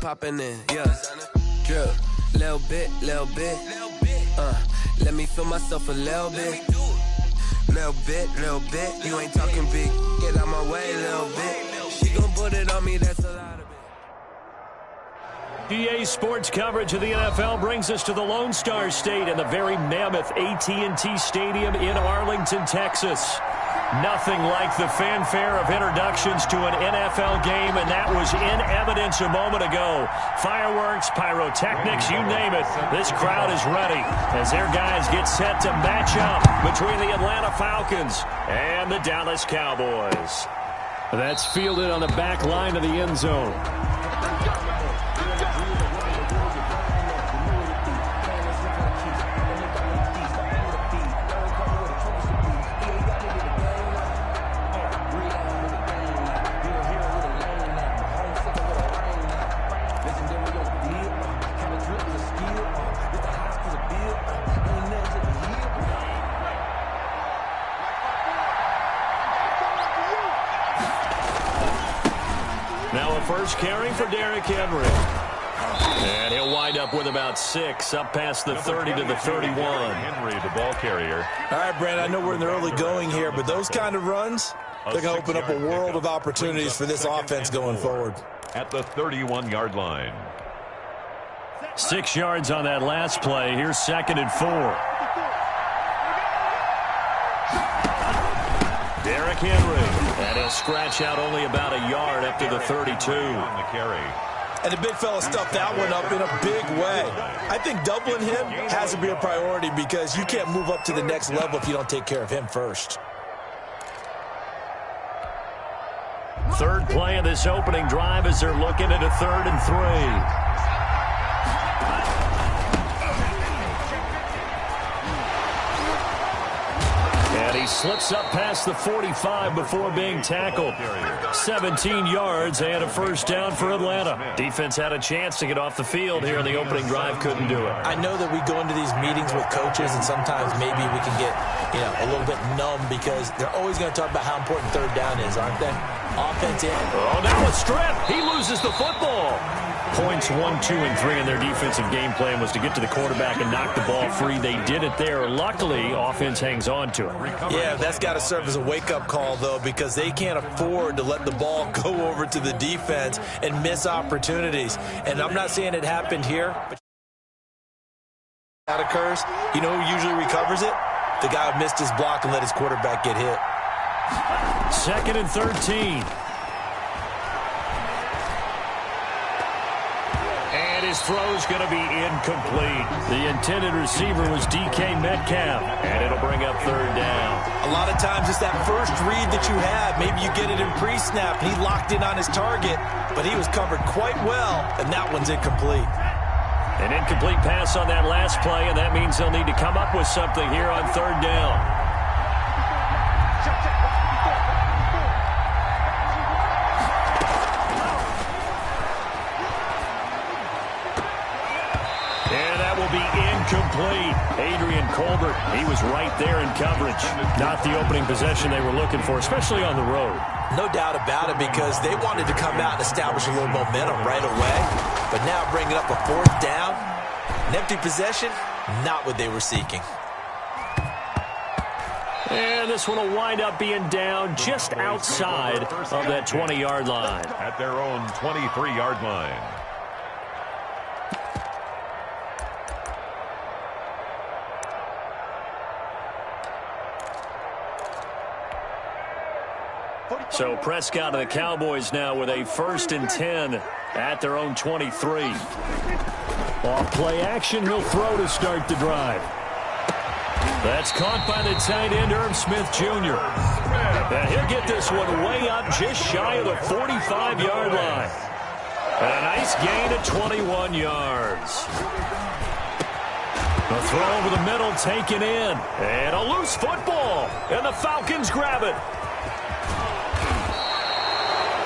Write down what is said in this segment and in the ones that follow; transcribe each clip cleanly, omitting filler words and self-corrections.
popping in, yeah. Drip, little bit. Let me feel myself a little bit. Little bit. You ain't talking big. Get out my way, little bit. She gon' put it on me, that's a lot of it. GA Sports coverage of the NFL brings us to the Lone Star State and the very mammoth AT&T Stadium in Arlington, Texas. Nothing like the fanfare of introductions to an NFL game, and that was in evidence a moment ago. Fireworks, pyrotechnics, you name it. This crowd is ready as their guys get set to match up between the Atlanta Falcons and the Dallas Cowboys. That's fielded on the back line of the end zone. First carry for Derrick Henry. And he'll wind up with about 6, up past the 30 to the 31. Henry, the ball carrier. All right, Brandon, I know we're in the early going here, but those kind of runs, they're going to open up a world of opportunities for this offense going forward. At the 31-yard line. 6 yards on that last play. Here's 2nd and 4. Derrick Henry. And he'll scratch out only about a yard up to the 32. On the carry. And the big fella stuffed that one up in a big way. I think doubling him has to be a priority because you can't move up to the next level if you don't take care of him first. Third play of this opening drive as they're looking at a 3rd and 3. He slips up past the 45 before being tackled. 17 yards and a first down for Atlanta. Defense had a chance to get off the field here in the opening drive, couldn't do it. I know that we go into these meetings with coaches and sometimes maybe we can get a little bit numb because they're always going to talk about how important 3rd down is, aren't they? Offense in. Oh, now a strip. He loses the football. Points 1, 2, and 3 in their defensive game plan was to get to the quarterback and knock the ball free. They did it there. Luckily, offense hangs on to it. Yeah, that's got to serve as a wake-up call, though, because they can't afford to let the ball go over to the defense and miss opportunities. And I'm not saying it happened here, but that occurs. You know who usually recovers it? The guy who missed his block and let his quarterback get hit. 2nd and 13. His throw's going to be incomplete. The intended receiver was DK Metcalf, and it'll bring up 3rd down. A lot of times it's that first read that you have. Maybe you get it in pre-snap, and he locked in on his target, but he was covered quite well, and that one's incomplete. An incomplete pass on that last play, and that means they'll need to come up with something here on 3rd down. Incomplete. Adrian Colbert, he was right there in coverage. Not the opening possession they were looking for, especially on the road. No doubt about it, because they wanted to come out and establish a little momentum right away. But now bringing up a 4th down, an empty possession, not what they were seeking. And this one will wind up being down just outside of that 20-yard line. At their own 23-yard line. So Prescott and the Cowboys now with a 1st and 10 at their own 23. Off play action, he'll throw to start the drive. That's caught by the tight end, Irv Smith Jr. And he'll get this one way up just shy of the 45-yard line. And a nice gain of 21 yards. The throw over the middle taken in. And a loose football. And the Falcons grab it.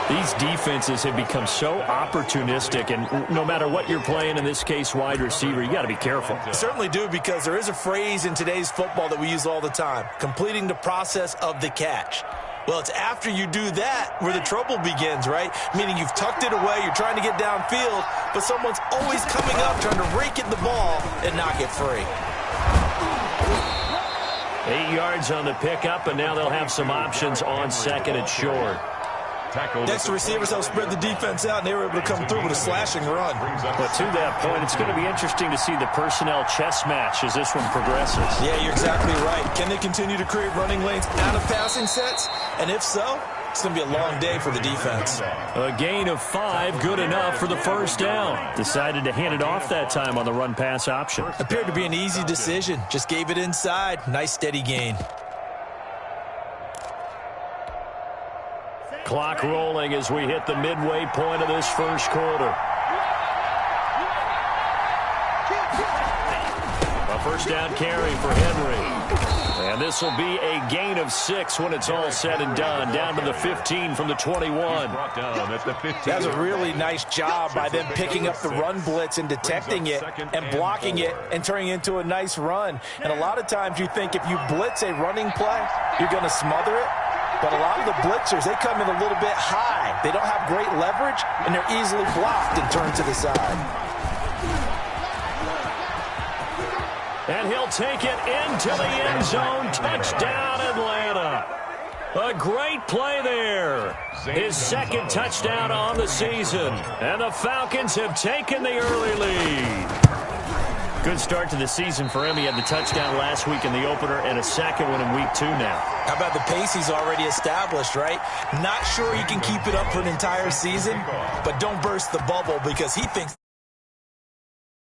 These defenses have become so opportunistic, and no matter what you're playing, in this case wide receiver, you got to be careful. Certainly do, because there is a phrase in today's football that we use all the time, completing the process of the catch. Well, it's after you do that where the trouble begins, right? Meaning you've tucked it away, you're trying to get downfield, but someone's always coming up trying to rake at the ball and knock it free. 8 yards on the pickup, and now they'll have some options on second and short. Next, the receivers help spread the defense out, and they were able to come through with a slashing run. But to that point, it's going to be interesting to see the personnel chess match as this one progresses. Yeah, you're exactly right. Can they continue to create running lanes out of passing sets? And if so, it's going to be a long day for the defense. A gain of 5, good enough for the first down. Decided to hand it off that time on the run-pass option. Appeared to be an easy decision. Just gave it inside. Nice, steady gain. Clock rolling as we hit the midway point of this first quarter. A first down carry for Henry. And this will be a gain of 6 when it's all said and done. Down to the 15 from the 21. That was a really nice job by them picking up the run blitz and detecting it and blocking it and turning it into a nice run. And a lot of times you think if you blitz a running play, you're going to smother it. But a lot of the blitzers, they come in a little bit high. They don't have great leverage, and they're easily blocked and turned to the side. And he'll take it into the end zone. Touchdown, Atlanta. A great play there. His second touchdown on the season. And the Falcons have taken the early lead. Good start to the season for him. He had the touchdown last week in the opener and a second one in week 2 now. How about the pace he's already established, right? Not sure he can keep it up for an entire season, but don't burst the bubble because he thinks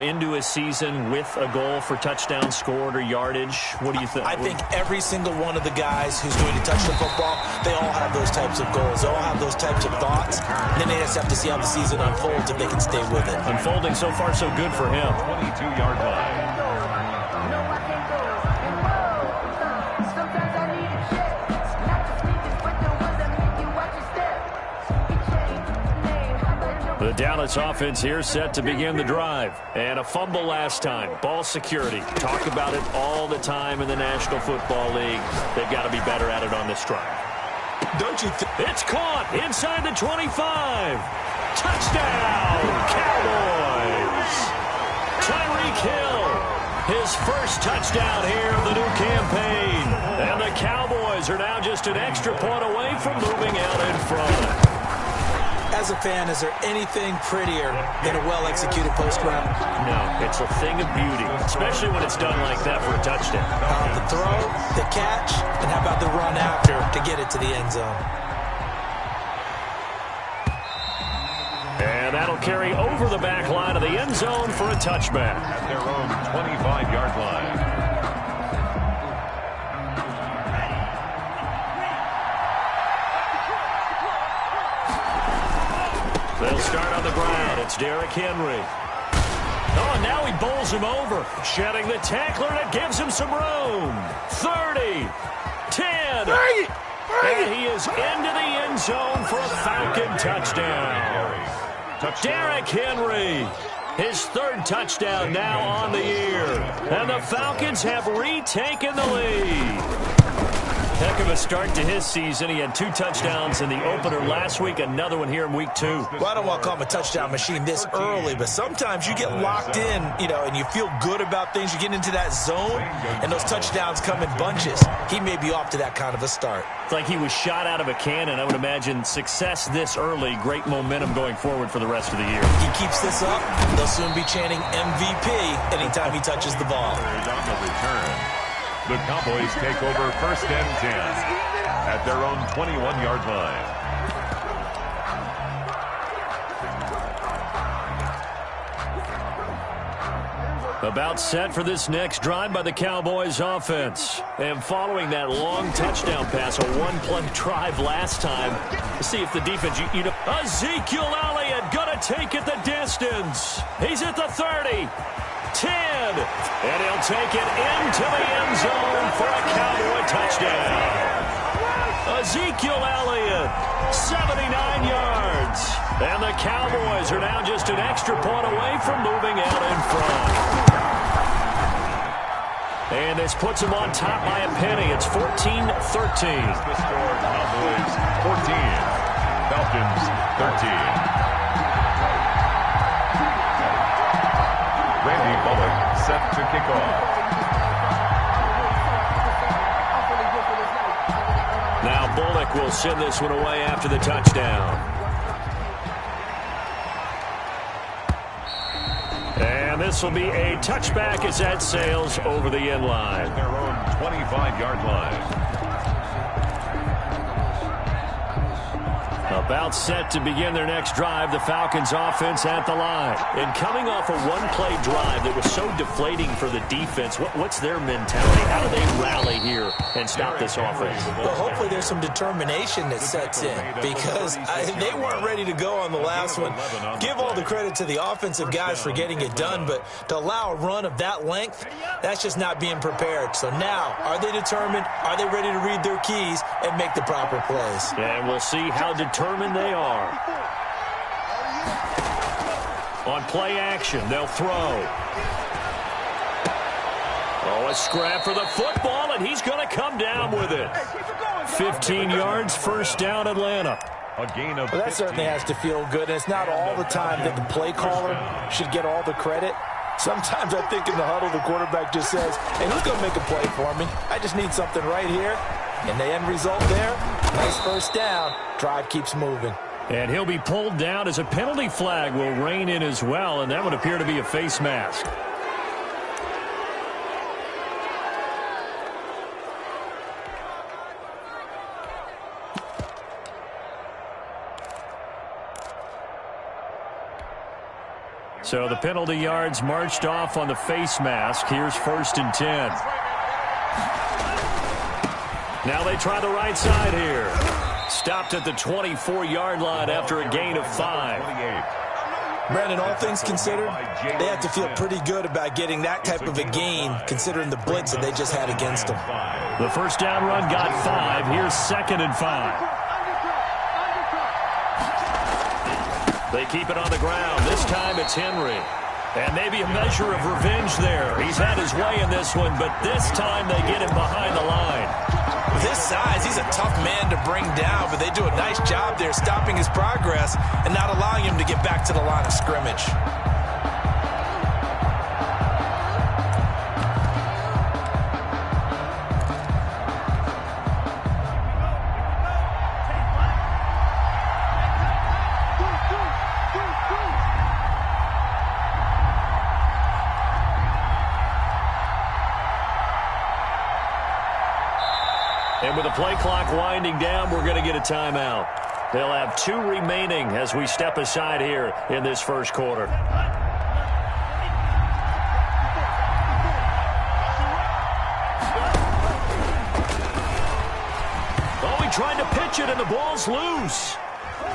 into a season with a goal for touchdown scored or yardage. What do you think? I think every single one of the guys who's going to touch the football, they all have those types of goals. They all have those types of thoughts. And then they just have to see how the season unfolds if they can stay with it. Unfolding so far so good for him. 22-yard line. The Dallas offense here set to begin the drive. And a fumble last time. Ball security. Talk about it all the time in the National Football League. They've got to be better at it on this drive. Don't you think? It's caught inside the 25. Touchdown, Cowboys. Tyreek Hill, his first touchdown here of the new campaign. And the Cowboys are now just an extra point away from moving out in front. As a fan, is there anything prettier than a well-executed post route? No, it's a thing of beauty, especially when it's done like that for a touchdown. The throw, the catch, and how about the run after to get it to the end zone? And that'll carry over the back line of the end zone for a touchback. At their own 25-yard line. They'll start on the ground. It's Derrick Henry. Oh, and now he bowls him over. Shedding the tackler, and it gives him some room. 30, 10. And he is into the end zone for a Falcon touchdown. Derrick Henry, his third touchdown now on the year. And the Falcons have retaken the lead. Heck of a start to his season. He had 2 touchdowns in the opener last week, another one here in week 2. Well, I don't want to call him a touchdown machine this early, but sometimes you get locked in, and you feel good about things. You get into that zone, and those touchdowns come in bunches. He may be off to that kind of a start. It's like he was shot out of a cannon. I would imagine success this early, great momentum going forward for the rest of the year. He keeps this up, they'll soon be chanting MVP anytime he touches the ball. On the return. The Cowboys take over first and 10 at their own 21-yard line. About set for this next drive by the Cowboys offense. And following that long touchdown pass, a one-play drive last time, to see if the defense, Ezekiel Elliott gonna take it the distance. He's at the 30. 10, and he'll take it into the end zone for a Cowboy touchdown. Ezekiel Elliott, 79 yards. And the Cowboys are now just an extra point away from moving out in front. And this puts them on top by a penny. It's 14-13. The score, Cowboys 14, Falcons 13. Randy Bullock set to kick off. Now Bullock will send this one away after the touchdown. And this will be a touchback as that sails over the end line. Their own 25-yard line. About set to begin their next drive, the Falcons offense at the line. And coming off a one-play drive that was so deflating for the defense, what's their mentality? How do they rally here and stop this offense? Well, hopefully there's some determination that sets in because they weren't ready to go on the last one. Give all the credit to the offensive guys for getting it done, but to allow a run of that length, that's just not being prepared. So now, are they determined? Are they ready to read their keys and make the proper plays? And we'll see how determined they are. On play action, they'll throw. Oh, a scrap for the football, and he's going to come down with it. 15 yards, first down, Atlanta. A gain of well, that certainly has to feel good. And it's not all the time that the play caller should get all the credit. Sometimes I think in the huddle, the quarterback just says, hey, who's going to make a play for me? I just need something right here. And the end result there, nice first down. Drive keeps moving. And he'll be pulled down as a penalty flag will rein in as well, and that would appear to be a face mask. So the penalty yards marched off on the face mask. Here's 1st and 10. Now they try the right side here. Stopped at the 24-yard line after a gain of 5. Brandon, all things considered, they have to feel pretty good about getting that type of a gain considering the blitz that they just had against them. The first down run got 5. Here's 2nd and 5. They keep it on the ground. This time it's Henry. And maybe a measure of revenge there. He's had his way in this one, but this time they get him behind the line. With his size, he's a tough man to bring down, but they do a nice job there stopping his progress and not allowing him to get back to the line of scrimmage. And with the play clock winding down, we're going to get a timeout. They'll have 2 remaining as we step aside here in this first quarter. Oh, he tried to pitch it, and the ball's loose.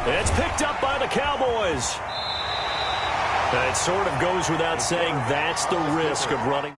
It's picked up by the Cowboys. And it sort of goes without saying that's the risk of running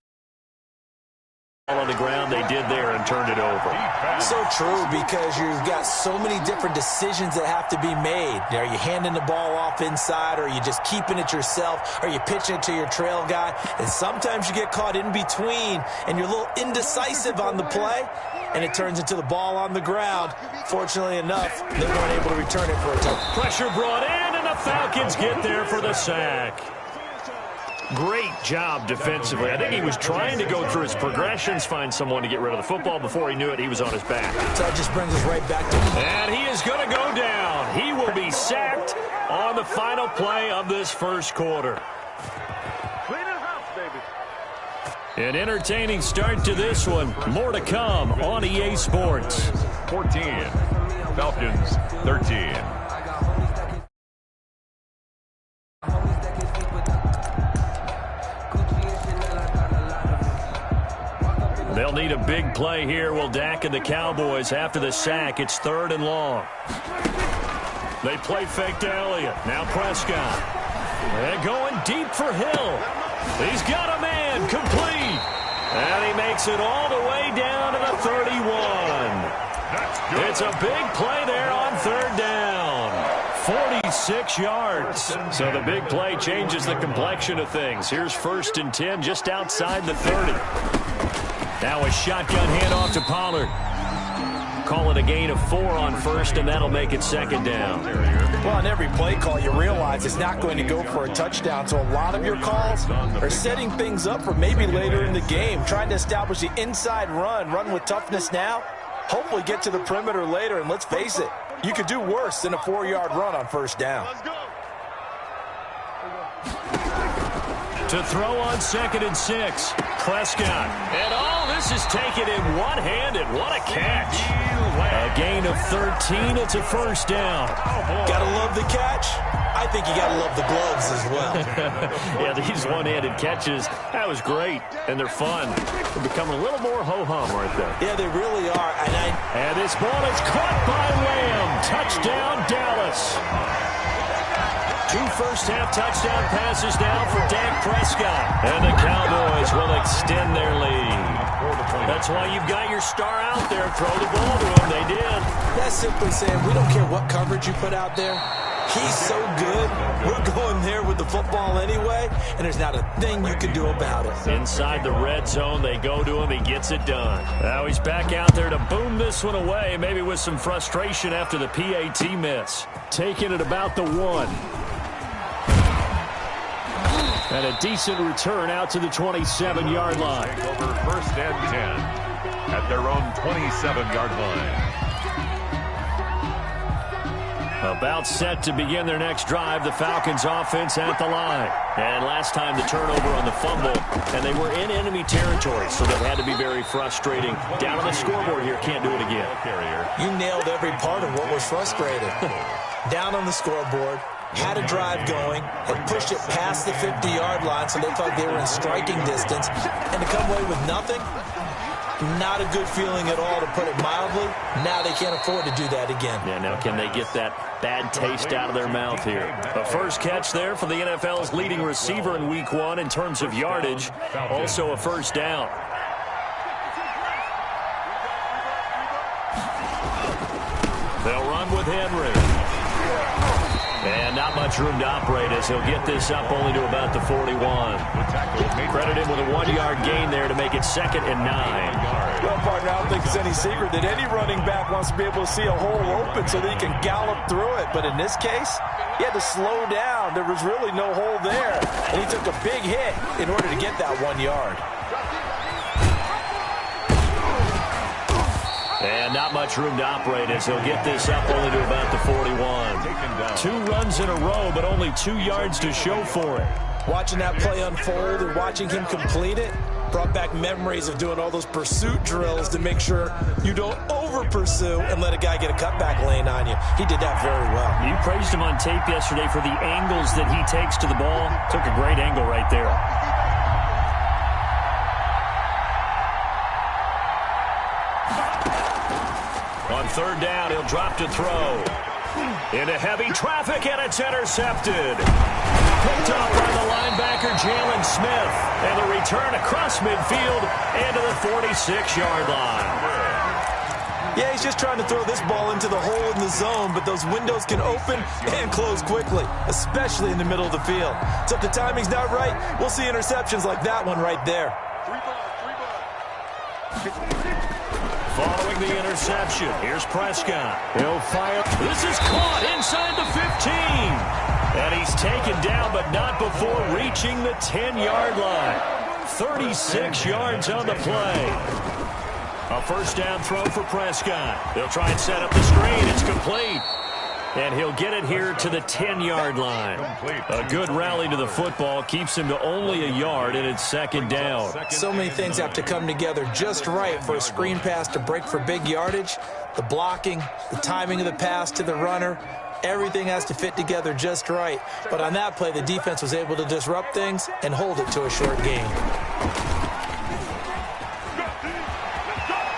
on the ground. They did there and turned it over. So true, because you've got so many different decisions that have to be made. Are you handing the ball off inside, or are you just keeping it yourself? Are you pitching it to your trail guy? And sometimes you get caught in between, and you're a little indecisive on the play, and it turns into the ball on the ground. Fortunately enough, they weren't able to return it for a touchdown. Pressure brought in, and the Falcons get there for the sack. Great job defensively. I think he was trying to go through his progressions, find someone to get rid of the football. Before he knew it, he was on his back. So that just brings us right back to him. And he is going to go down. He will be sacked on the final play of this first quarter. An entertaining start to this one. More to come on EA Sports. 14, Falcons 13. They'll need a big play here. Will Dak and the Cowboys after the sack. It's 3rd and long. They play fake to Elliott. Now Prescott. They're going deep for Hill. He's got a man complete. And he makes it all the way down to the 31. It's a big play there on 3rd down. 46 yards. So the big play changes the complexion of things. Here's 1st and 10 just outside the 30. Now a shotgun handoff to Pollard. Call it a gain of 4 on first, and that'll make it second down. Well, on every play call, you realize it's not going to go for a touchdown, so a lot of your calls are setting things up for maybe later in the game, trying to establish the inside run with toughness now, hopefully get to the perimeter later, and let's face it, you could do worse than a 4-yard run on first down. To throw on 2nd and 6, Prescott. And all this is taken in one-handed. What a catch. A gain of 13. It's a first down. Gotta love the catch. I think you gotta love the gloves as well. Yeah, these one-handed catches, that was great. And they're fun. They're becoming a little more ho-hum right there. Yeah, they really are. And this ball is caught by Lamb. Touchdown, Dallas. 2 first-half touchdown passes now for Dak Prescott. And the Cowboys will extend their lead. That's why you've got your star out there. Throw the ball to him. They did. That's simply saying we don't care what coverage you put out there. He's so good. We're going there with the football anyway, and there's not a thing you can do about it. Inside the red zone, they go to him. He gets it done. Now he's back out there to boom this one away, maybe with some frustration after the PAT miss. Taking it about the 1. And a decent return out to the 27-yard line. Take over first and 10 at their own 27-yard line. About set to begin their next drive, the Falcons offense at the line. And last time the turnover on the fumble, and they were in enemy territory, so that had to be very frustrating. Down on the scoreboard here, can't do it again. You nailed every part of what was frustrating. Down on the scoreboard, had a drive going, had pushed it past the 50-yard line so they thought they were in striking distance, and to come away with nothing, not a good feeling at all, to put it mildly. Now they can't afford to do that again. Yeah, now can they get that bad taste out of their mouth here? A first catch there for the NFL's leading receiver in Week 1 in terms of yardage. Also a first down. They'll run with Henry. And not much room to operate as he'll get this up only to about the 41. Credit him with a 1-yard gain there to make it 2nd and 9. Well, partner, I don't think it's any secret that any running back wants to be able to see a hole open so that he can gallop through it. But in this case, he had to slow down. There was really no hole there. And he took a big hit in order to get that 1 yard. And not much room to operate as he'll get this up only to about the 41. 2 runs in a row, but only 2 yards to show for it. Watching that play unfold and watching him complete it brought back memories of doing all those pursuit drills to make sure you don't over-pursue and let a guy get a cutback lane on you. He did that very well. You praised him on tape yesterday for the angles that he takes to the ball. Took a great angle right there. On 3rd down, he'll drop to throw. Into heavy traffic, and it's intercepted. Picked off by the linebacker, Jalen Smith. And the return across midfield into the 46-yard line. Yeah, he's just trying to throw this ball into the hole in the zone, but those windows can open and close quickly, especially in the middle of the field. So if the timing's not right, we'll see interceptions like that one right there. Following the interception, here's Prescott. He'll fire. This is caught inside the 15. And he's taken down, but not before reaching the 10-yard line. 36 yards on the play. A first down throw for Prescott. They'll try and set up the screen. It's complete. And he'll get it here to the 10-yard line. A good rally to the football keeps him to only a yard, and it's 2nd down. So many things have to come together just right for a screen pass to break for big yardage. The blocking, the timing of the pass to the runner, everything has to fit together just right. But on that play, the defense was able to disrupt things and hold it to a short gain.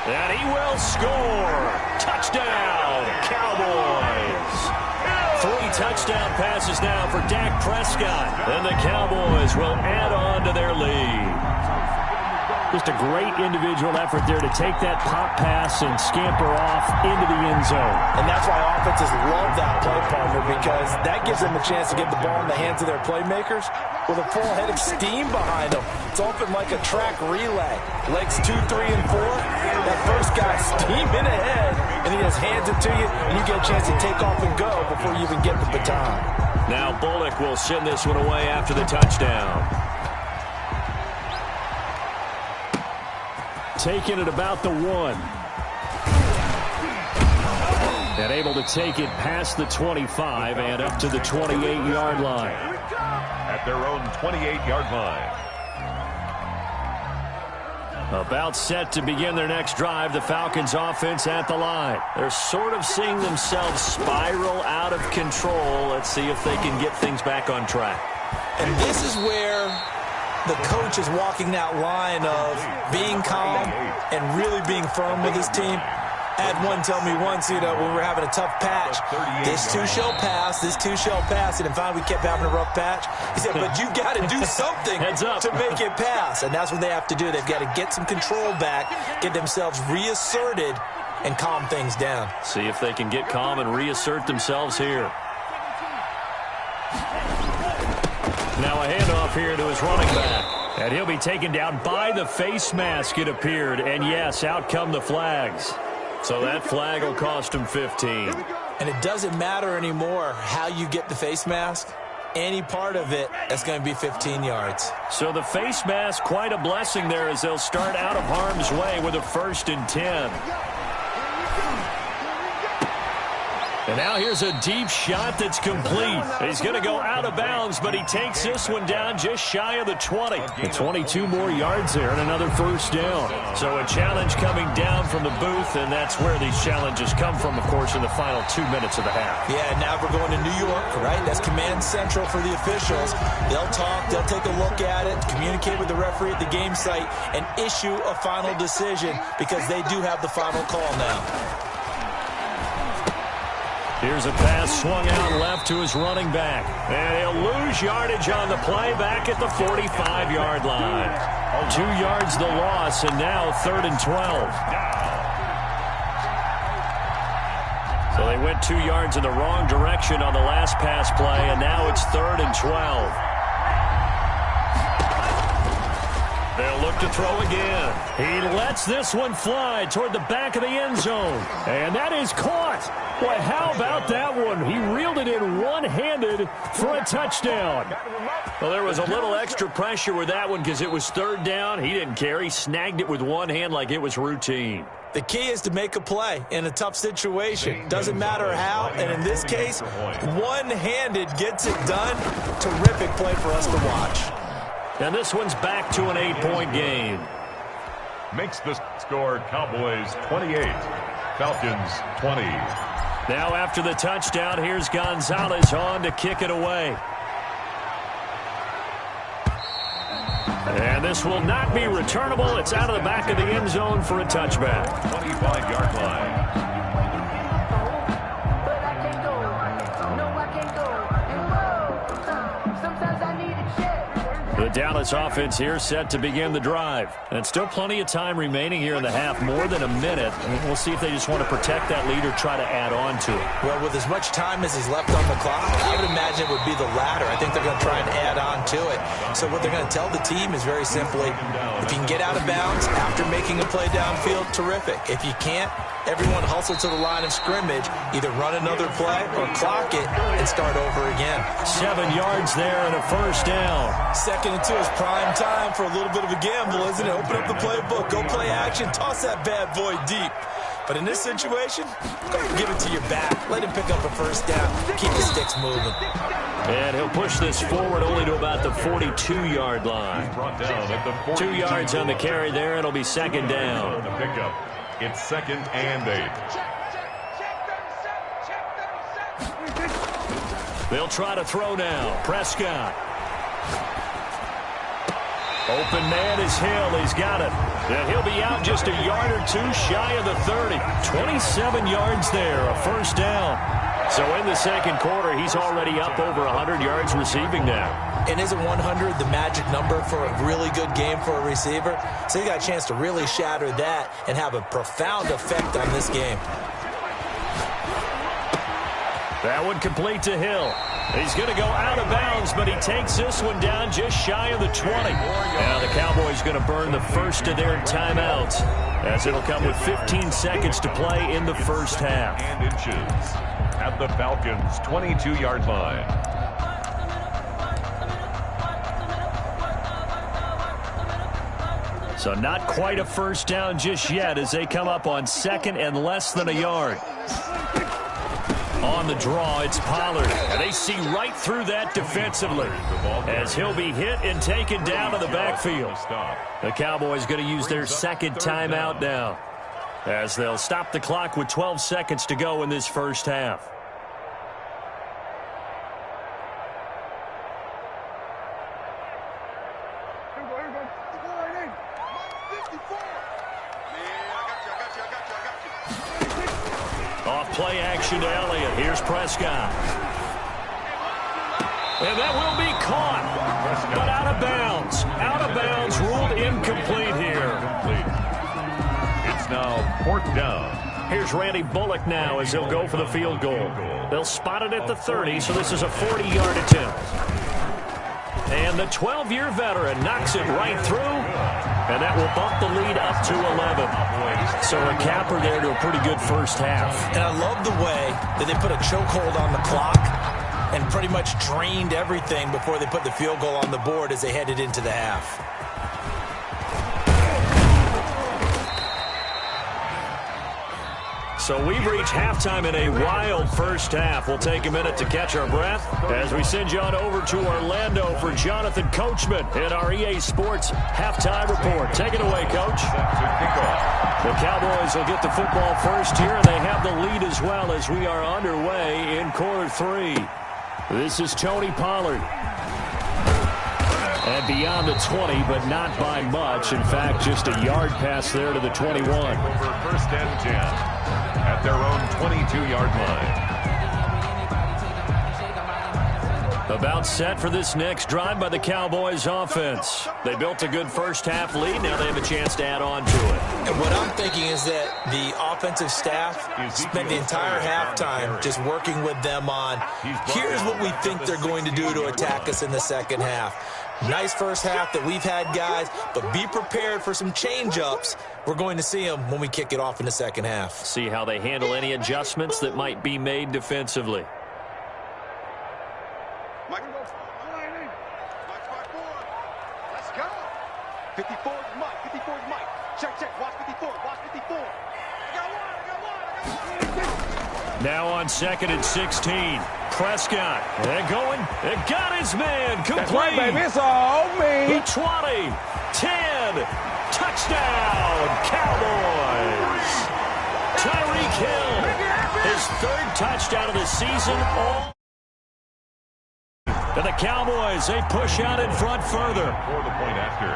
And he will score. Touchdown, Cowboys. 3 touchdown passes now for Dak Prescott. And the Cowboys will add on to their lead. Just a great individual effort there to take that pop pass and scamper off into the end zone. And that's why offenses love that play, partner, because that gives them a chance to get the ball in the hands of their playmakers with a full head of steam behind them. It's often like a track relay. Legs 2, 3, and 4. That first guy steaming ahead, and he just hands it to you, and you get a chance to take off and go before you even get the baton. Now Bullock will send this one away after the touchdown. Taking it about the 1. And able to take it past the 25 and up to the 28-yard line. At their own 28-yard line. About set to begin their next drive, the Falcons offense at the line. They're sort of seeing themselves spiral out of control. Let's see if they can get things back on track. And this is where the coach is walking that line of being calm and really being firm with his team. I had one tell me once, when we were having a tough patch, this too shall pass, this too shall pass. And finally we kept having a rough patch. He said, but you got to do something to make it pass. And that's what they have to do. They've got to get some control back, get themselves reasserted, and calm things down. See if they can get calm and reassert themselves here. Now a handoff here to his running back. And he'll be taken down by the face mask, it appeared. And yes, out come the flags. So that flag will cost him 15. And it doesn't matter anymore how you get the face mask. Any part of it, that's going to be 15 yards. So the face mask, quite a blessing there as they'll start out of harm's way with a 1st and 10. And now here's a deep shot that's complete. He's going to go out of bounds, but he takes this one down just shy of the 20. And 22 more yards there and another 1st down. So a challenge coming down from the booth, and that's where these challenges come from, of course, in the final 2 minutes of the half. Yeah, now we're going to New York, right? That's command central for the officials. They'll talk, they'll take a look at it, communicate with the referee at the game site, and issue a final decision because they do have the final call now. Here's a pass swung out left to his running back. And he'll lose yardage on the play back at the 45-yard line. 2 yards the loss, and now 3rd and 12. So they went 2 yards in the wrong direction on the last pass play, and now it's 3rd and 12. They'll look to throw again. He lets this one fly toward the back of the end zone. And that is caught. Boy, how about that one? He reeled it in one-handed for a touchdown. Well, there was a little extra pressure with that one because it was 3rd down. He didn't care. He snagged it with one hand like it was routine. The key is to make a play in a tough situation. Doesn't matter how, and in this case, one-handed gets it done. Terrific play for us to watch. And this one's back to an 8-point game. Makes the score Cowboys 28, Falcons 20. Now after the touchdown, here's Gonzalez on to kick it away. And this will not be returnable. It's out of the back of the end zone for a touchback. 25-yard line. The Dallas offense here set to begin the drive. And still plenty of time remaining here in the half, more than a minute. We'll see if they just want to protect that lead or try to add on to it. Well, with as much time as is left on the clock, I would imagine it would be the latter. I think they're going to try and add on to it. So what they're going to tell the team is very simply, if you can get out of bounds after making a play downfield, terrific. If you can't, everyone hustle to the line of scrimmage, either run another play or clock it and start over again. 7 yards there and a 1st down. 2nd and 2 is prime time for a little bit of a gamble, isn't it? Open up the playbook, go play action, toss that bad boy deep. But in this situation, go ahead and give it to your back. Let him pick up a 1st down. Keep the sticks moving. And he'll push this forward only to about the 42-yard line. 2 yards on the carry there. It'll be 2nd down. The pickup. It's 2nd and 8. They'll try to throw now. Prescott. Open man is Hill. He's got it. And he'll be out just a yard or two shy of the 30. 27 yards there, a 1st down. So in the 2nd quarter, he's already up over 100 yards receiving now. And isn't 100 the magic number for a really good game for a receiver? So you got a chance to really shatter that and have a profound effect on this game. That one complete to Hill. He's going to go out of bounds, but he takes this one down just shy of the 20. Now the Cowboys going to burn the first of their timeouts, as it'll come with 15 seconds to play in the first half. And inches at the Falcons' 22-yard line. So not quite a first down just yet as they come up on second and less than a yard. On the draw, it's Pollard. And they see right through that defensively as he'll be hit and taken down to the backfield. The Cowboys going to use their second timeout now as they'll stop the clock with 12 seconds to go in this first half. Play action to Elliott. Here's Prescott. And that will be caught, but out of bounds. Out of bounds, ruled incomplete here. It's now 4th down. Here's Randy Bullock now as he'll go for the field goal. They'll spot it at the 30, so this is a 40-yard attempt. And the 12-year veteran knocks it right through, and that will bump the lead up to 11. So a capper there to a pretty good first half. And I love the way that they put a chokehold on the clock and pretty much drained everything before they put the field goal on the board as they headed into the half. So we've reached halftime in a wild first half. We'll take a minute to catch our breath as we send you on over to Orlando for Jonathan Coachman in our EA Sports Halftime Report. Take it away, Coach. The Cowboys will get the football first here, and they have the lead as well as we are underway in quarter 3. This is Tony Pollard. And beyond the 20, but not by much. In fact, just a yard pass there to the 21. Over first and 10 at their own 22-yard line. About set for this next drive by the Cowboys offense. They built a good first half lead. Now they have a chance to add on to it. And what I'm thinking is that the offensive staff spent the entire halftime just working with them on, here's what we think they're going to do to attack us in the second half. Nice first half that we've had, guys, but be prepared for some change-ups. We're going to see them when we kick it off in the second half. See how they handle any adjustments that might be made defensively. Let's go. 54 is Mike. 54 is Mike. Check, check. Watch 54. Watch 54. I got one. Now on second and 16. Prescott. They're going. They got his man. Complete. That's right, baby. It's all me. The 20. 10. Touchdown. Cowboys. Tyreek Hill. His 3rd touchdown of the season. And the Cowboys, they push out in front further. For the point after.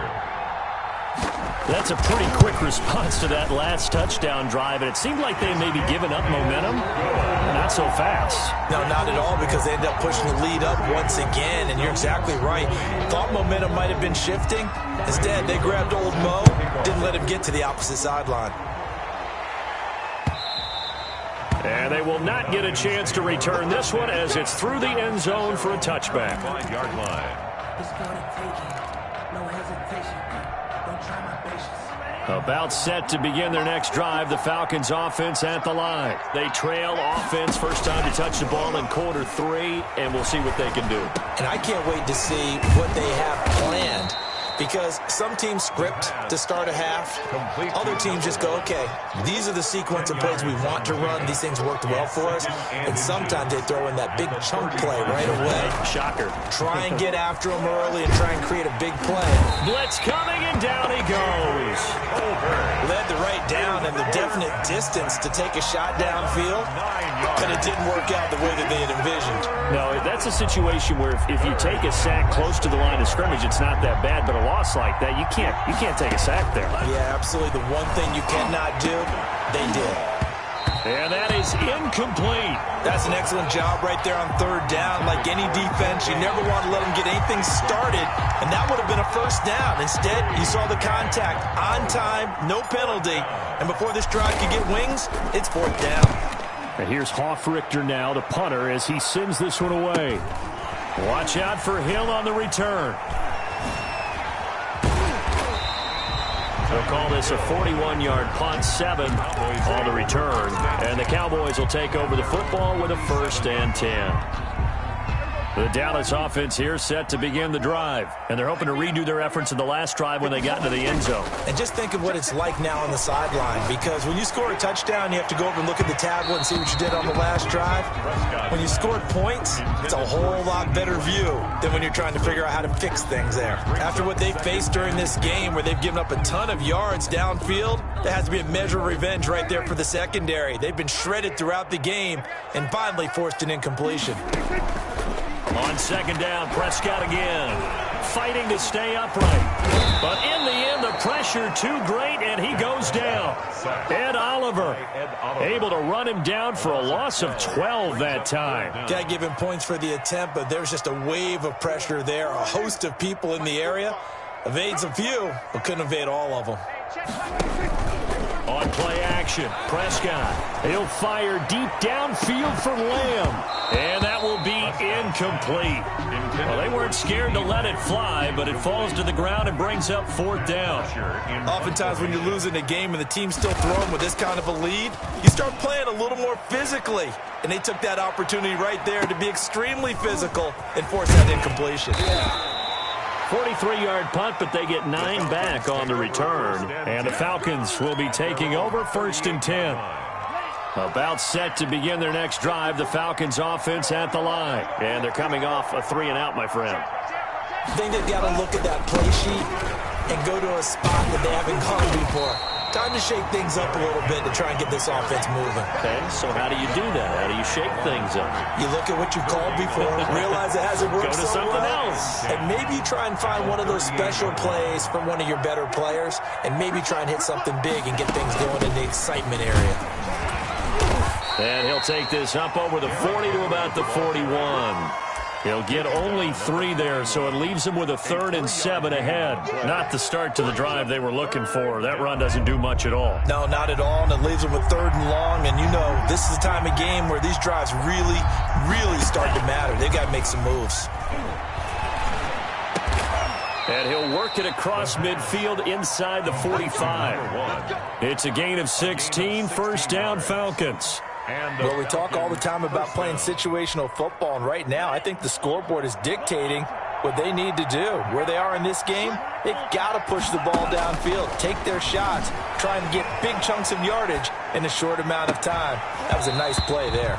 That's a pretty quick response to that last touchdown drive, and it seemed like they may be giving up momentum. Not so fast. No, not at all, because they ended up pushing the lead up once again, and you're exactly right. Thought momentum might have been shifting. Instead, they grabbed old Mo, didn't let him get to the opposite sideline. And they will not get a chance to return this one as it's through the end zone for a touchback. 5-yard line. About set to begin their next drive, the Falcons offense at the line. They trail offense, first time to touch the ball in quarter 3, and we'll see what they can do. And I can't wait to see what they have planned, because some teams script to start a half. Other teams just go, okay, these are the sequence of plays we want to run. These things worked well for us. And sometimes they throw in that big chunk play right away. Shocker. Try and get after them early and try and create a big play. Blitz coming, and down he goes. Led the right down and the definite distance to take a shot downfield, but it didn't work out the way that they had envisioned. No, that's a situation where if you take a sack close to the line of scrimmage, it's not that bad, but a loss like that, you can't take a sack there. Yeah, absolutely. The one thing you cannot do, they did. And that is incomplete. That's an excellent job right there on third down. Like any defense, you never want to let them get anything started, and that would have been a first down. Instead, you saw the contact on time, no penalty, and before this drive could get wings, it's fourth down. And here's Hoffrichter now, the punter, as he sends this one away. Watch out for Hill on the return. They'll call this a 41-yard punt, 7 on the return. And the Cowboys will take over the football with a 1st and 10. The Dallas offense here set to begin the drive. And they're hoping to redo their efforts in the last drive when they got into the end zone. And just think of what it's like now on the sideline. Because when you score a touchdown, you have to go over and look at the tablet and see what you did on the last drive. When you scored points, it's a whole lot better view than when you're trying to figure out how to fix things there. After what they've faced during this game where they've given up a ton of yards downfield, there has to be a measure of revenge right there for the secondary. They've been shredded throughout the game and finally forced an incompletion. On second down, Prescott again, fighting to stay upright. But in the end, the pressure too great, and he goes down. Ed Oliver, able to run him down for a loss of 12 that time. Got to give him points for the attempt, but there's just a wave of pressure there. A host of people in the area. Evades a few, but couldn't evade all of them. On play action, Prescott. He'll fire deep downfield for Lamb. And that will be incomplete. Well, they weren't scared to let it fly, but it falls to the ground and brings up fourth down. Oftentimes when you're losing a game and the team's still throwing with this kind of a lead, you start playing a little more physically. And they took that opportunity right there to be extremely physical and force that incompletion. 43-yard punt, but they get 9 back on the return. And the Falcons will be taking over 1st and 10. About set to begin their next drive, the Falcons offense at the line. And they're coming off a 3-and-out, my friend. I think they've got to look at that play sheet and go to a spot that they haven't gone before. Time to shake things up a little bit to try and get this offense moving. Okay, so how do you do that? How do you shake things up? You look at what you've called before, realize it hasn't worked Go to so something well, else. and maybe try and find one of those special plays from one of your better players, and maybe try and hit something big and get things going in the excitement area. And he'll take this up over the 40 to about the 41. He'll get only 3 there, so it leaves him with a 3rd and 7 ahead. Not the start to the drive they were looking for. That run doesn't do much at all. No, not at all, and it leaves them with 3rd and long, and you know this is the time of game where these drives really, really start to matter. They've got to make some moves. And he'll work it across midfield inside the 45. It's a gain of 16, 1st down Falcons. Well, we talk all the time about playing situational football, and right now I think the scoreboard is dictating what they need to do. Where they are in this game, they've got to push the ball downfield, take their shots, try and get big chunks of yardage in a short amount of time. That was a nice play there.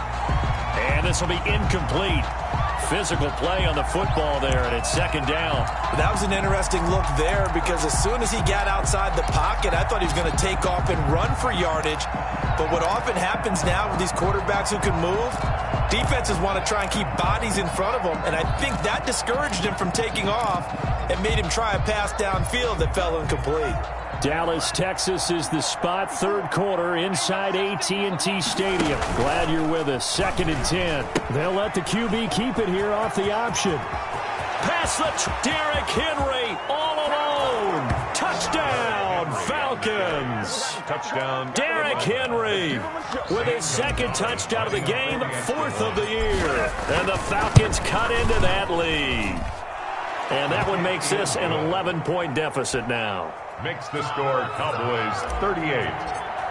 And this will be incomplete. Physical play on the football there, and it's 2nd down. That was an interesting look there because as soon as he got outside the pocket, I thought he was going to take off and run for yardage. But what often happens now with these quarterbacks who can move, defenses want to try and keep bodies in front of them, and I think that discouraged him from taking off and made him try a pass downfield that fell incomplete. Dallas, Texas is the spot, 3rd quarter inside AT&T Stadium. Glad you're with us. 2nd and 10. They'll let the QB keep it here off the option. Pass the Derrick Henry all alone. Touchdown, Falcons. Touchdown. Derrick Henry with his 2nd touchdown of the game, 4th of the year. And the Falcons cut into that lead. And that one makes this an 11-point deficit now. Makes the score Cowboys 38,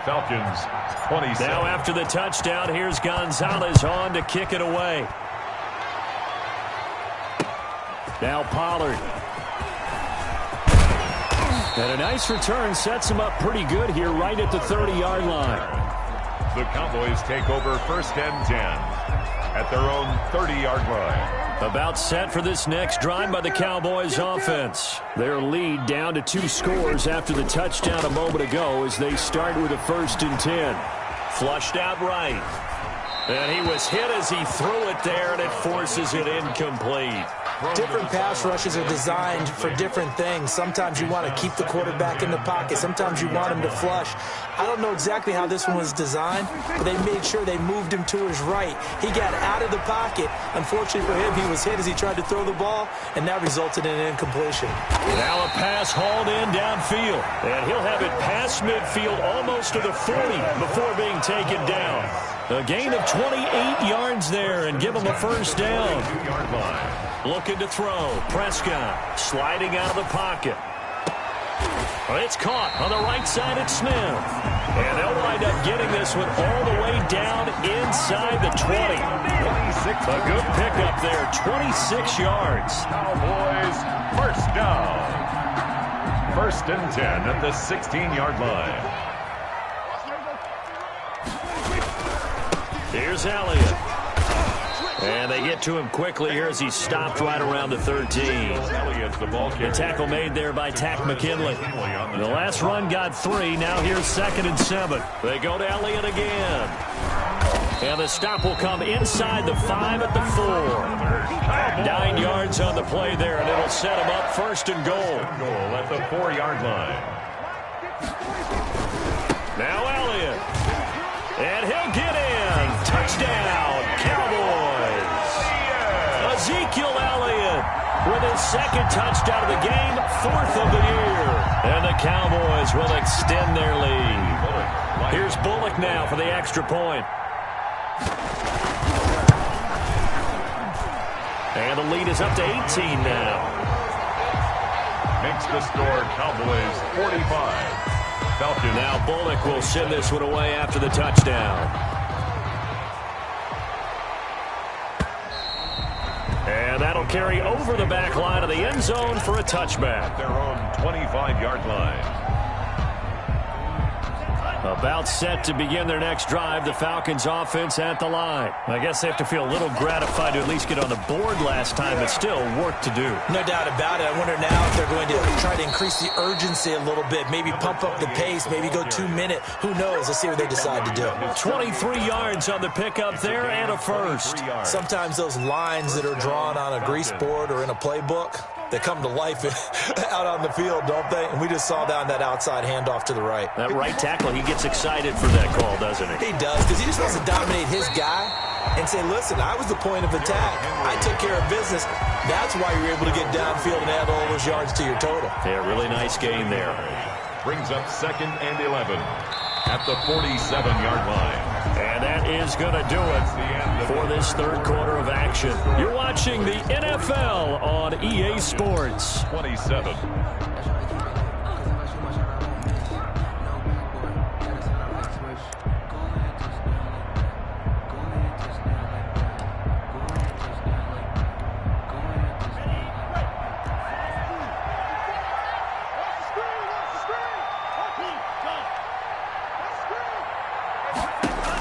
Falcons 27. Now after the touchdown, here's Gonzalez on to kick it away. Now Pollard. And a nice return sets him up pretty good here right at the 30-yard line. The Cowboys take over 1st and 10 at their own 30-yard line. About set for this next drive by the Cowboys offense. Their lead down to 2 scores after the touchdown a moment ago as they start with a 1st and 10. Flushed out right. And he was hit as he threw it there, and it forces it incomplete. different pass rushes are designed for different things. Sometimes you want to keep the quarterback in the pocket. Sometimes you want him to flush. I don't know exactly how this one was designed, but they made sure they moved him to his right. He got out of the pocket. Unfortunately for him, he was hit as he tried to throw the ball, and that resulted in an incompletion. Now a pass hauled in downfield, and he'll have it past midfield almost to the 40 before being taken down. A gain of 28 yards there and give him a first down. Looking to throw. Prescott sliding out of the pocket. It's caught on the right side at Smith. And they'll wind up getting this one all the way down inside the 20. A good pickup there, 26 yards. Cowboys, first down. 1st and 10 at the 16-yard line. Here's Elliott. And they get to him quickly here as he stopped right around the 13. The tackle made there by Tack McKinley. The last run got 3. Now here's 2nd and 7. They go to Elliott again. And the stop will come inside the 5 at the 4. 9 yards on the play there, and it'll set him up 1st and goal. Goal at the 4-yard line. Now Elliott. And he'll get in. Touchdown, Cowboys. Ezekiel Elliott with his 2nd touchdown of the game, 4th of the year. And the Cowboys will extend their lead. Here's Bullock now for the extra point. And the lead is up to 18 now. Makes the score Cowboys 45. Falcons. Now Bullock will send this one away after the touchdown. And that'll carry over the back line of the end zone for a touchback. Their own 25-yard line. About set to begin their next drive, the Falcons offense at the line. I guess they have to feel a little gratified to at least get on the board last time, but still work to do. No doubt about it. I wonder now if they're going to try to increase the urgency a little bit, maybe pump up the pace, maybe go 2 minute. Who knows? Let's see what they decide to do. 23 yards on the pickup there and a first. Sometimes those lines that are drawn on a grease board or in a playbook, they come to life out on the field, don't they? And we just saw down that outside handoff to the right. That right tackle, he gets excited for that call, doesn't he? He does, because he just wants to dominate his guy and say, listen, I was the point of attack. I took care of business. That's why you're able to get downfield and add all those yards to your total. Yeah, really nice gain there. Brings up 2nd and 11 at the 47-yard line. And that is going to do it for this 3rd quarter of action. You're watching the NFL on EA Sports. 27.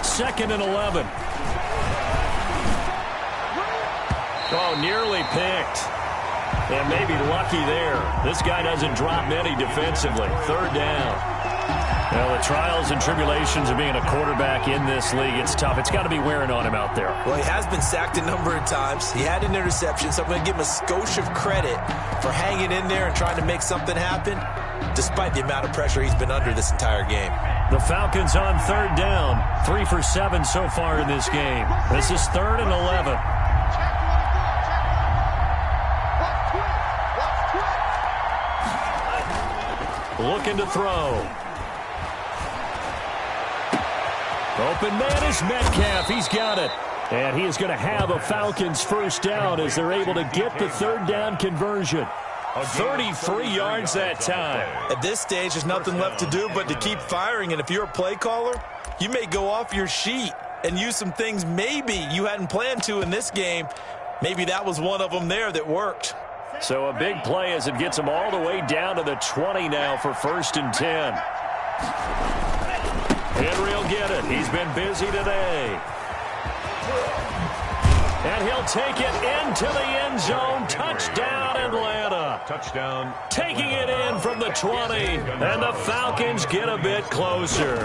Second and 11. Oh, nearly picked. And maybe lucky there. This guy doesn't drop many defensively. 3rd down. Well, the trials and tribulations of being a quarterback in this league, it's tough. It's got to be wearing on him out there. Well, he has been sacked a number of times. He had an interception, so I'm going to give him a skosh of credit for hanging in there and trying to make something happen, despite the amount of pressure he's been under this entire game. The Falcons on 3rd down. 3 for 7 so far in this game. This is 3rd and 11. Looking to throw. Open man is Metcalf. He's got it. And he is going to have a Falcons first down as they're able to get the 3rd down conversion. 33 yards that time. At this stage, there's nothing left to do but to keep firing. And if you're a play caller, you may go off your sheet and use some things maybe you hadn't planned to in this game. Maybe that was one of them there that worked. So a big play as it gets them all the way down to the 20 now for 1st and 10. Henry will get it. He's been busy today. And he'll take it into the end zone. Touchdown, Atlanta. Touchdown. Taking it in from the 20. And the Falcons get a bit closer.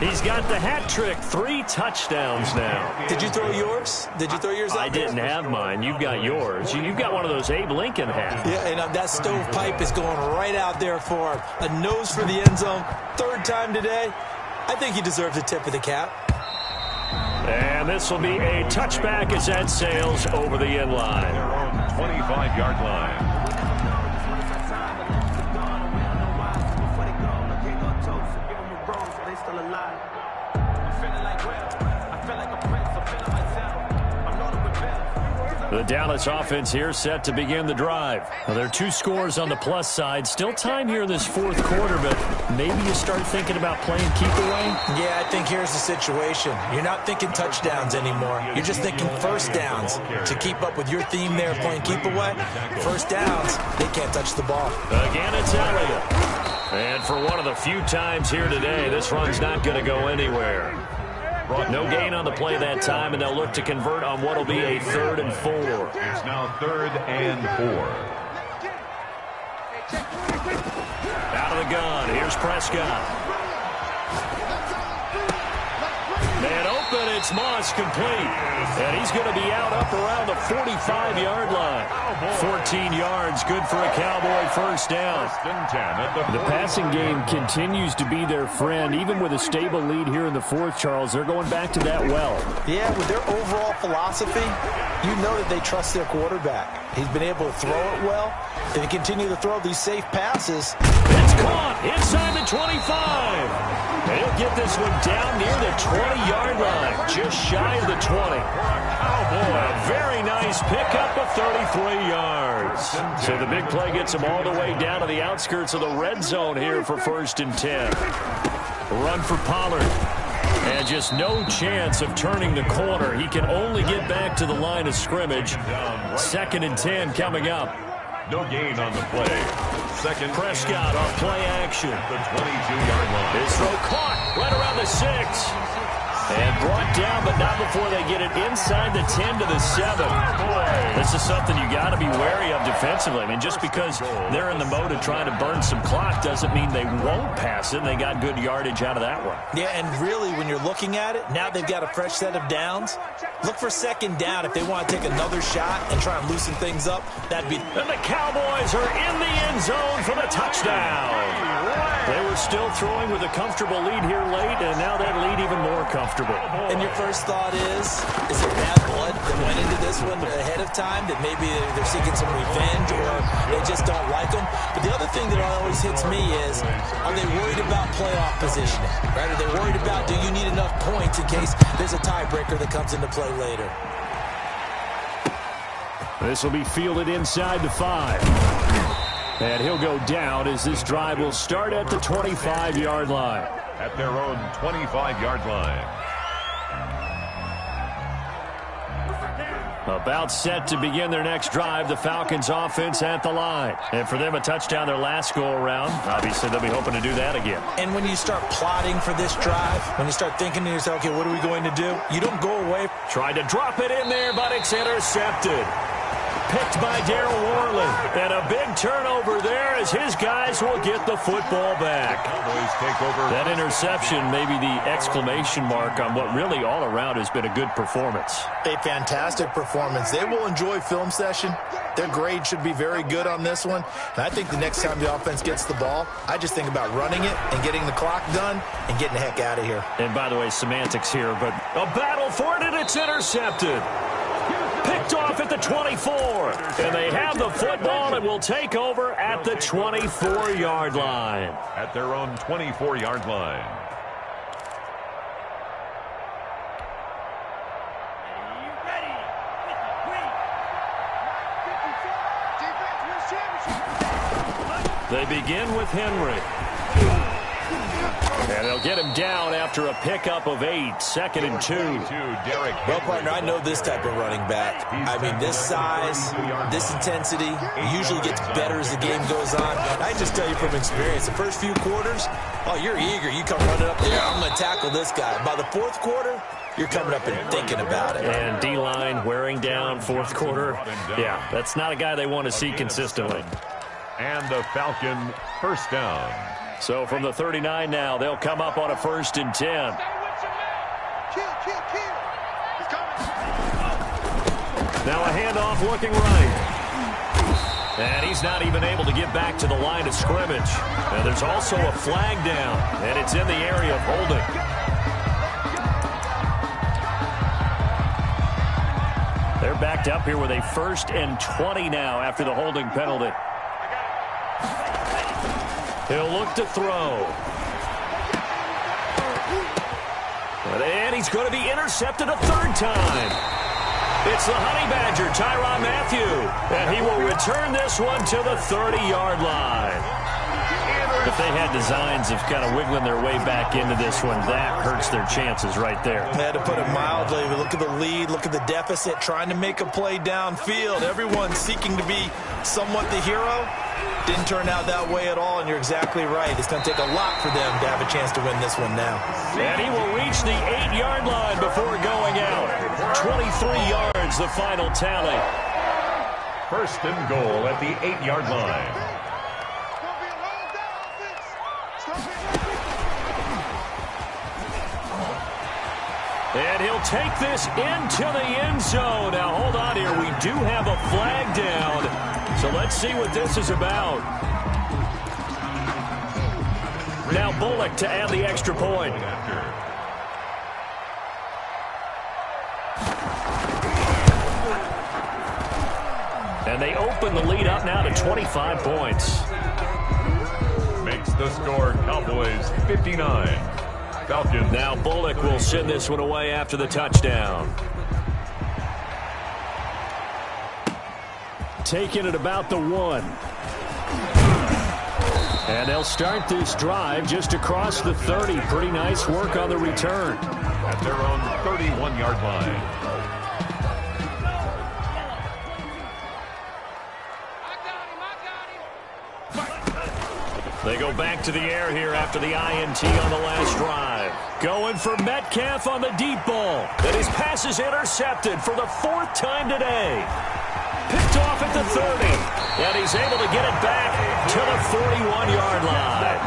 He's got the hat trick, 3 touchdowns now. Did you throw yours? Did you throw yours out I didn't have mine. You've got yours. You've got one of those Abe Lincoln hats. Yeah, and that stovepipe is going right out there for him. A nose for the end zone. 3rd time today. I think he deserves a tip of the cap. And this will be a touchback as that sails over the end line. Their own 25-yard line. The Dallas offense here set to begin the drive. Well, there are 2 scores on the plus side. Still time here in this 4th quarter, but maybe you start thinking about playing keep away? Yeah, I think here's the situation. You're not thinking touchdowns anymore. You're just thinking first downs. To keep up with your theme there, playing keep away, first downs, they can't touch the ball. Again, it's Elliott. And for one of the few times here today, this run's not going to go anywhere. No gain on the play that time, and they'll look to convert on what will be a 3rd and 4. It's now 3rd and 4. Out of the gun, here's Prescott. Man open, it's Moss complete. And he's going to be out up around the 45-yard line. 14 yards, good for a Cowboy first down. The passing game continues to be their friend. Even with a stable lead here in the 4th, Charles, they're going back to that well. Yeah, with their overall philosophy, you know that they trust their quarterback. He's been able to throw it well. If they continue to throw these safe passes. It's caught inside the 25. They'll get this one down near the 20-yard line, just shy of the 20. A very nice pickup of 33 yards. So the big play gets them all the way down to the outskirts of the red zone here for 1st and 10. Run for Pollard. And just no chance of turning the corner. He can only get back to the line of scrimmage. 2nd and 10 coming up. No gain on the play. Second. Prescott on play action. The 22-yard line. His throw caught right around the 6. And brought down, but not before they get it inside the 10 to the 7. This is something you got to be wary of defensively. I mean, just because they're in the mode of trying to burn some clock doesn't mean they won't pass it. They got good yardage out of that one. Yeah, and really, when you're looking at it, now they've got a fresh set of downs. Look for 2nd down if they want to take another shot and try and loosen things up. That'd be. And the Cowboys are in the end zone for the touchdown. They were still throwing with a comfortable lead here late, and now that lead even more comfortable. And your first thought is it bad blood that went into this one ahead of time, that maybe they're seeking some revenge or they just don't like them? But the other thing that always hits me is, are they worried about playoff positioning? Right? Are they worried about, do you need enough points in case there's a tiebreaker that comes into play later? This will be fielded inside the 5. And he'll go down as this drive will start at the 25-yard line. At their own 25-yard line. About set to begin their next drive, the Falcons offense at the line. And for them, a touchdown their last go-around. Obviously, they'll be hoping to do that again. And when you start plotting for this drive, when you start thinking to yourself, okay, what are we going to do? You don't go away. Tried to drop it in there, but it's intercepted. Picked by Darryl Worley. And a big turnover there as his guys will get the football back. Cowboys take over. That interception may be the exclamation mark on what really all around has been a good performance. A fantastic performance. They will enjoy film session. Their grade should be very good on this one. And I think the next time the offense gets the ball, I just think about running it and getting the clock done and getting the heck out of here. And by the way, semantics here, but a battle for it, and it's intercepted. Picked off at the 24. And they have the football and will take over at the 24-yard line. At their own 24-yard line. They begin with Henry. And they'll get him down after a pickup of 8, 2nd and 2. Well, partner, I know this type of running back. I mean, this size, this intensity, usually gets better as the game goes on. I just tell you from experience, the first few quarters, oh, you're eager. You come running up there, I'm going to tackle this guy. By the 4th quarter, you're coming up and thinking about it. And D-line wearing down 4th quarter. Yeah, that's not a guy they want to see consistently. And the Falcon first down. So from the 39 now, they'll come up on a 1st and 10. Now a handoff looking right. And he's not even able to get back to the line of scrimmage. Now there's also a flag down, and it's in the area of holding. They're backed up here with a 1st and 20 now after the holding penalty. He'll look to throw. And he's going to be intercepted a 3rd time. It's the Honey Badger, Tyrann Mathieu, and he will return this one to the 30-yard line. If they had designs of kind of wiggling their way back into this one, that hurts their chances right there. They had to put it mildly. Look at the lead, look at the deficit, trying to make a play downfield. Everyone seeking to be somewhat the hero. Didn't turn out that way at all, and you're exactly right. It's going to take a lot for them to have a chance to win this one now. And he will reach the 8-yard line before going out. 23 yards, the final tally. 1st and goal at the 8-yard line. And he'll take this into the end zone. Now, hold on here. We do have a flag down. So let's see what this is about. Now Bullock to add the extra point. And they open the lead up now to 25 points. Makes the score Cowboys 59. Falcons. Now Bullock will send this one away after the touchdown. Taking it about the 1. And they'll start this drive just across the 30. Pretty nice work on the return. At their own 31-yard line. They go back to the air here after the INT on the last drive. Going for Metcalf on the deep ball. And his pass is intercepted for the 4th time today. Picked off at the 30, and he's able to get it back to the 41-yard line.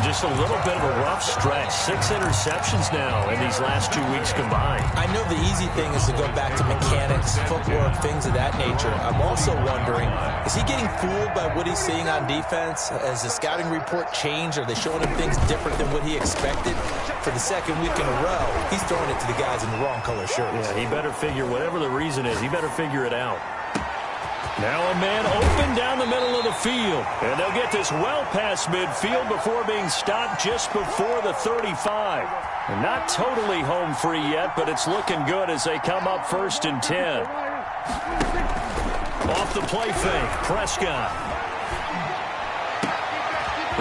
Just a little bit of a rough stretch. 6 interceptions now in these last 2 weeks combined. I know the easy thing is to go back to mechanics, footwork, things of that nature. I'm also wondering, is he getting fooled by what he's seeing on defense? Has the scouting report changed? Are they showing him things different than what he expected? For the 2nd week in a row, he's throwing it to the guys in the wrong color shirts. Yeah, he better figure, whatever the reason is, he better figure it out. Now a man open down the middle of the field. And they'll get this well past midfield before being stopped just before the 35. And not totally home free yet, but it's looking good as they come up 1st and 10. Off the play fake, Prescott.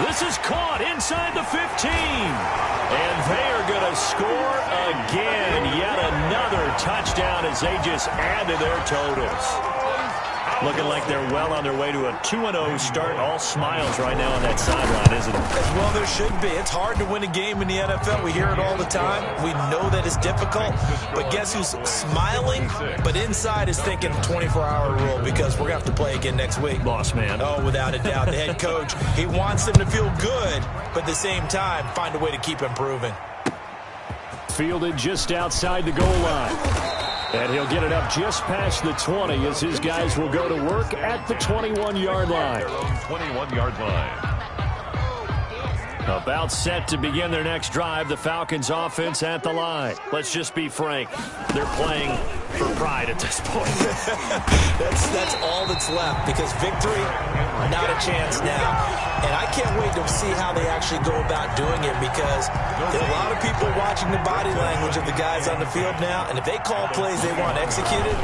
This is caught inside the 15. And they are going to score again. Yet another touchdown as they just add to their totals. Looking like they're well on their way to a 2-0 start. All smiles right now on that sideline, isn't it? Well, there should be. It's hard to win a game in the NFL. We hear it all the time. We know that it's difficult. But guess who's smiling? But inside is thinking 24-hour rule because we're going to have to play again next week. Boss man. Oh, without a doubt. The head coach, he wants them to feel good, but at the same time, find a way to keep improving. Fielded just outside the goal line. And he'll get it up just past the 20 as his guys will go to work at the 21-yard line. 21-yard line. About set to begin their next drive, the Falcons offense at the line. Let's just be frank. They're playing for pride at this point. That's all that's left because victory, not a chance now. And I can't wait to see how they actually go about doing it because there are a lot of people watching the body language of the guys on the field now. And if they call plays they want executed,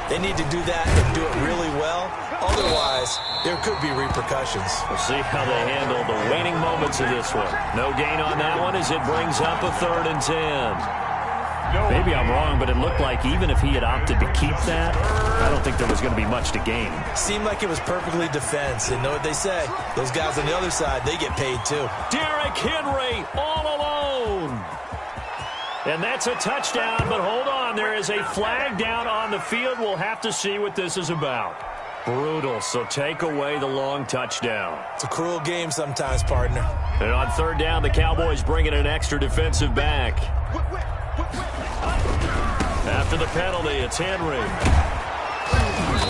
they need to do that and do it really well. Otherwise, there could be repercussions. We'll see how they handle the waning moments of this one. No gain on that one as it brings up a 3rd and 10. Maybe I'm wrong, but it looked like even if he had opted to keep that, I don't think there was going to be much to gain. Seemed like it was perfectly defense. And know what they say? Those guys on the other side, they get paid too. Derrick Henry all alone. And that's a touchdown, but hold on. There is a flag down on the field. We'll have to see what this is about. Brutal, so take away the long touchdown. It's a cruel game sometimes, partner. And on third down, the Cowboys bring in an extra defensive back. After the penalty, it's Henry.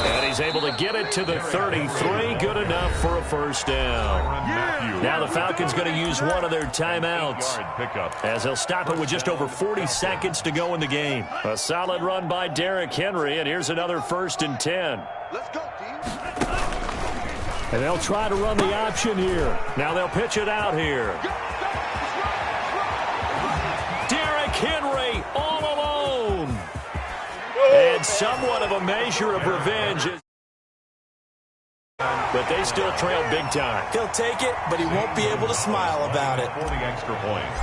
And he's able to get it to the 33. Good enough for a first down. Now the Falcons going to use one of their timeouts, as they'll stop it with just over 40 seconds to go in the game. A solid run by Derrick Henry, and here's another 1st and 10. Let's go, team. And they'll try to run the option here. Now they'll pitch it out here. Derrick Henry all alone. And somewhat of a measure of revenge. But they still trail big time. He'll take it, but he won't be able to smile about it. 40 extra points.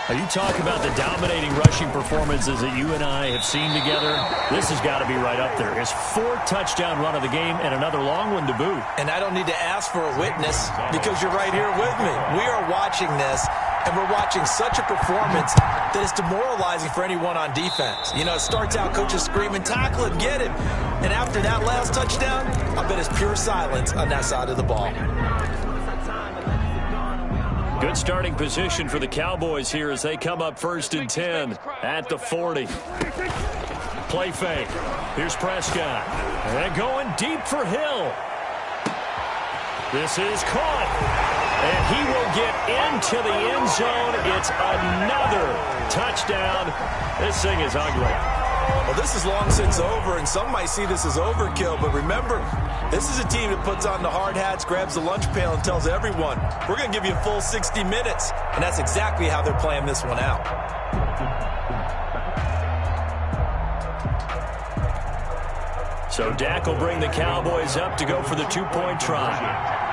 You talk about the dominating rushing performances that you and I have seen together. This has got to be right up there. His 4th touchdown run of the game and another long one to boot. And I don't need to ask for a witness because you're right here with me. We are watching this, and we're watching such a performance that it's demoralizing for anyone on defense. You know, it starts out coaches screaming, tackle him, get him. And after that last touchdown, I bet it's pure silence on that side of the ball. Good starting position for the Cowboys here as they come up 1st and 10 at the 40. Play fake. Here's Prescott. And going deep for Hill. This is caught. And he will get into the end zone. It's another touchdown. This thing is ugly. Well, this is long since over, and some might see this as overkill. But remember, this is a team that puts on the hard hats, grabs the lunch pail, and tells everyone, we're going to give you a full 60 minutes. And that's exactly how they're playing this one out. So Dak will bring the Cowboys up to go for the 2-point try.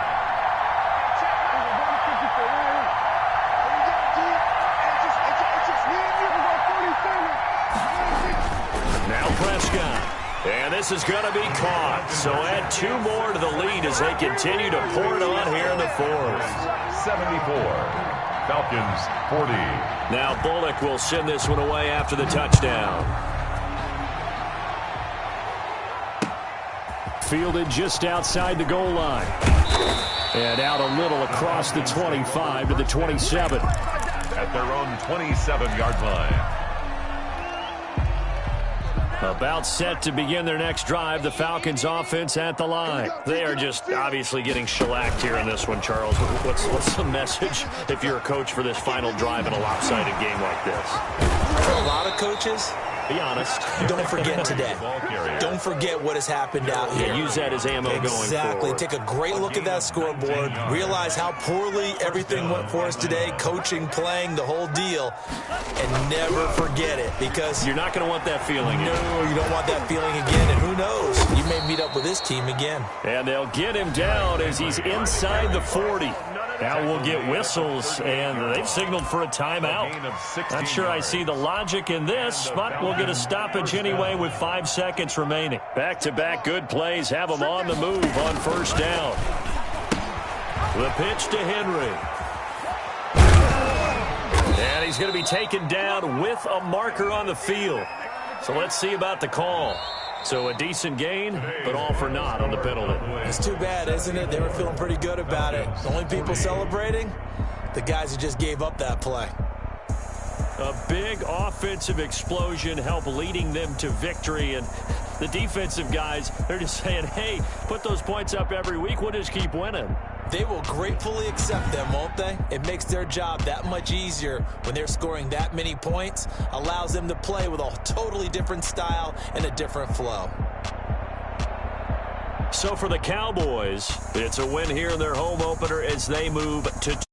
Prescott. And this is going to be caught. So add 2 more to the lead as they continue to pour it on here in the 4th. 74. Falcons 40. Now Bullock will send this one away after the touchdown. Fielded just outside the goal line. And out a little across the 25 to the 27. At their own 27-yard line. About set to begin their next drive, the Falcons offense at the line. They are just obviously getting shellacked here in this one, Charles. What's the message if you're a coach for this final drive in a lopsided game like this? For a lot of coaches, be honest. Don't forget today. Don't forget what has happened out here. Yeah, use that as ammo going forward. Exactly. Take a great look at that scoreboard. Realize how poorly everything went for us today. Coaching, playing, the whole deal. And never forget it, because you're not going to want that feeling. No, you don't want that feeling again. And who knows? You may meet up with this team again. And they'll get him down as he's inside the 40. Now we'll get whistles, and they've signaled for a timeout. Not sure I see the logic in this, but we'll get a stoppage anyway with 5 seconds remaining. Back-to-back good plays have them on the move on 1st down. The pitch to Henry. And he's going to be taken down with a marker on the field. So let's see about the call. So a decent gain, but all for naught on the penalty. It's too bad, isn't it? They were feeling pretty good about it. The only people celebrating, the guys who just gave up that play. A big offensive explosion helped leading them to victory. And the defensive guys, they're just saying, hey, put those points up every week. We'll just keep winning. They will gratefully accept them, won't they? It makes their job that much easier when they're scoring that many points. Allows them to play with a totally different style and a different flow. So for the Cowboys, it's a win here in their home opener as they move to